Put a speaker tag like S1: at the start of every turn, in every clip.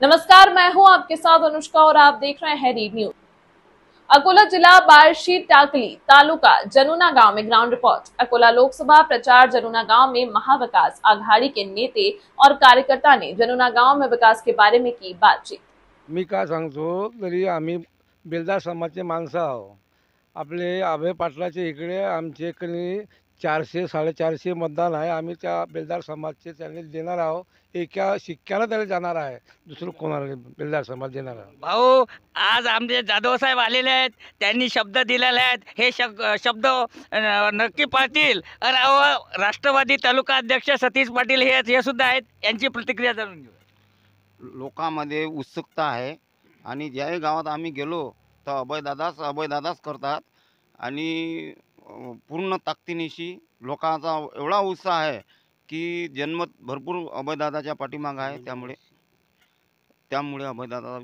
S1: नमस्कार, मैं हूं आपके साथ अनुष्का और आप देख रहे हैं रीड न्यूज। अकोला जिला बार्शी टाकली तालुका जनुना गांव में ग्राउंड रिपोर्ट। अकोला लोकसभा प्रचार जनुना गांव में महाविकास आघाड़ी के नेते और कार्यकर्ता ने जनुना गांव में विकास के बारे में की बातचीत।
S2: मी काय सांगतो तरी आम्ही बेलदार समाजाचे माणसं आहो। आपले अभय पाटलाच्या इकडे आमचे कणी 400-450 मतदान आहे। आम्ही त्या बेलदार समाजचे त्यांनी देणार आहोत। एका शिक्क्याला त्याला जाणार आहे, दुसरं कोणाला बेलदार समाज देणार आहे।
S3: भाऊ, आज आमचे जाधव साहेब आलेले आहेत, त्यांनी शब्द दिलेले आहेत। हे शब्द नक्की पाळतील। राष्ट्रवादी तालुका अध्यक्ष सतीश पाटील हे सुद्धा आहेत, यांची प्रतिक्रिया जाणून घेऊ।
S4: लोकांमध्ये उत्सुकता आहे आणि ज्याही गावात आम्ही गेलो तर अभयदादाच करतात आणि पूर्ण ताकदीनिशी लोकांचा एवढा उत्साह आहे की जन्मत भरपूर अभयदादाच्या पाठीमागे आहे। त्यामुळे अभयदादा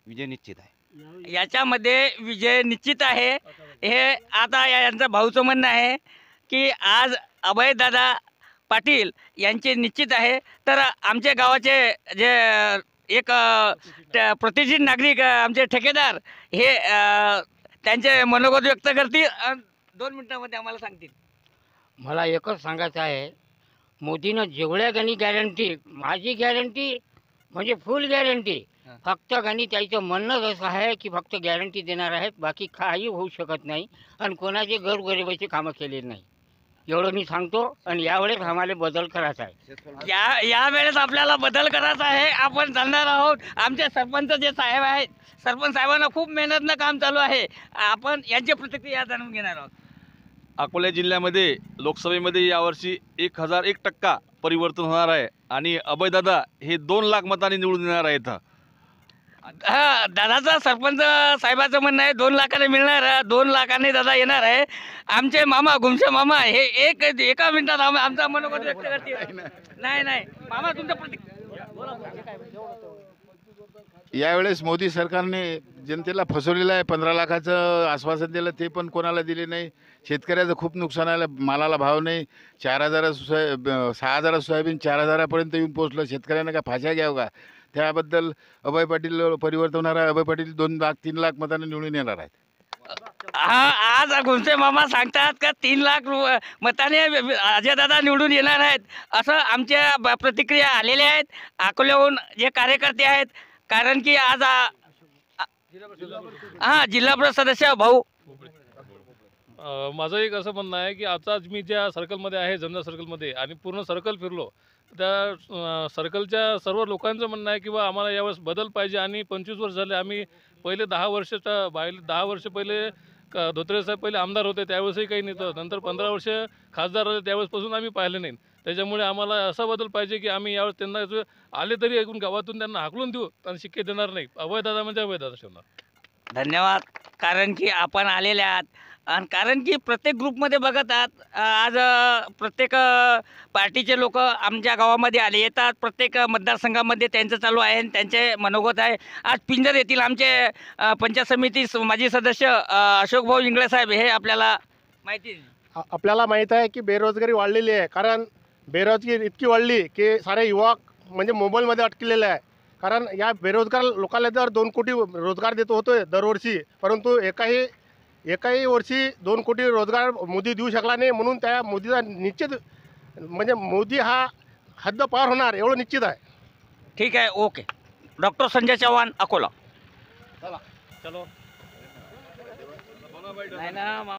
S4: विजय निश्चित आहे।
S3: याच्यामध्ये विजय निश्चित आहे। हे आता यांचं भाऊचं म्हणणं आहे की आज अभयदादा पाटील यांचे निश्चित आहे। तर आमच्या गावाचे जे एक प्रतिष्ठित नागरिक आमचे ठेकेदार हे त्यांचे मनोगत व्यक्त करतील, 2 मिनिटांमध्ये आम्हाला सांगतील।
S5: मला एकच सांगायचं आहे, मोदीनं जेवढ्या गणी गॅरंटी, माझी गॅरंटी म्हणजे फुल गॅरंटी। फक्त गणी त्याचं म्हणणंच असं आहे की फक्त गॅरंटी देणार आहेत, बाकी काही होऊ शकत नाही आणि कोणाचे गोरगरिबाची कामं केलेली नाही, एवढं मी सांगतो। आणि यावेळेस आम्हाला बदल करायचा आहे।
S3: यावेळेस आपल्याला बदल करायचा आहे। आपण जाणणार आहोत आमचे सरपंच जे साहेब आहेत, सरपंच साहेबांना खूप मेहनतनं काम चालू आहे। आपण यांची प्रतिक्रिया जाणून घेणार आहोत।
S6: अकोला जिल्ह्यामध्ये लोकसभेमध्ये यावर्षी 1001% परिवर्तन होणार आहे आणि अभयदादा हे 2 लाख मतांनी निवडून येणार आहेत।
S3: दादाचा सरपंच साहेबाचं म्हणणं आहे 2 लाखाने मिळणार, 2 लाखाने दादा येणार आहे। आमचे मामा घुमसे मामा हे एका मिनिटात आमचा मनोगत व्यक्त करतील। नाही मामा, तुमचं प्रतिक्रिया।
S7: यावेळेस मोदी सरकारने जनतेला फसवलेलं आहे। 15 लाखाचं आश्वासन दिलं, ते पण कोणाला दिले नाही। शेतकऱ्याचं खूप नुकसान आलं, मालाला भाव नाही। 6,000 सोयाबीन 4,000पर्यंत येऊन पोहोचलं। शेतकऱ्यांना काय फाशा घ्यावं का? त्याबद्दल अभय पाटील परिवर्तन होणार आहे। अभय पाटील 2 लाख 3 लाख मतांनी निवडून येणार आहेत।
S3: आज घुमसे मामा सांगतात का 3 लाख मताने अजयदादा निवडून येणार आहेत, असं आमच्या प्रतिक्रिया आलेल्या आहेत अकोल्याहून जे कार्यकर्ते आहेत। कारण की आज जिल्हा परिषद सदस्य भाऊ,
S8: माझं एक असं म्हणणं आहे की आता मी ज्या सर्कलमध्ये आहे, जनता सर्कलमध्ये, आणि पूर्ण सर्कल फिरलो, त्या सर्कलच्या सर्व लोकांचं म्हणणं आहे की बा आम्हाला यावेळेस बदल पाहिजे। आणि 25 वर्ष झाले, आम्ही पहिले 10 वर्ष पहिले धोत्रे साहेब पहिले आमदार होते, त्यावेळेसही काही नव्हतं। नंतर 15 वर्ष खासदार होते, त्यावेळेसपासून आम्ही पाहिले नाही। त्याच्यामुळे आम्हाला असा बदल पाहिजे की आम्ही यावेळेस त्यांना आले तरी ऐकून गावातून त्यांना हाकलून देऊ आणि शिक्के देणार नाही। अभयदादा म्हणजे अभयदादा ठेवणार।
S3: धन्यवाद। कारण की आपण आलेले आहात आणि कारण की प्रत्येक ग्रुपमध्ये बघत आहात, आज प्रत्येक पार्टीचे लोक आमच्या गावामध्ये आले येतात। प्रत्येक मतदारसंघामध्ये त्यांचं चालू आहे आणि त्यांचे मनोगत आहे। आज पिंजर येथील आमचे पंचायत समिती माजी सदस्य अशोक भाऊ इंगळे साहेब हे आपल्याला माहिती
S9: आपल्याला माहीत आहे की बेरोजगारी वाढलेली आहे। कारण बेरोजगारी इतकी वाढली की सारे युवक म्हणजे मोबाईलमध्ये अटकलेले आहे। कारण या बेरोजगार लोकांना जर 2 कोटी रोजगार देतो होतो दरवर्षी, परंतु एकाही वर्षी 2 कोटी रोजगार मोदी देऊ शकला नाही। म्हणून त्या मोदीचा निश्चित म्हणजे मोदी हा हद्द पार होणार एवढं निश्चित आहे।
S3: ठीक आहे, ओके। डॉक्टर संजय चव्हाण, अकोला। चलो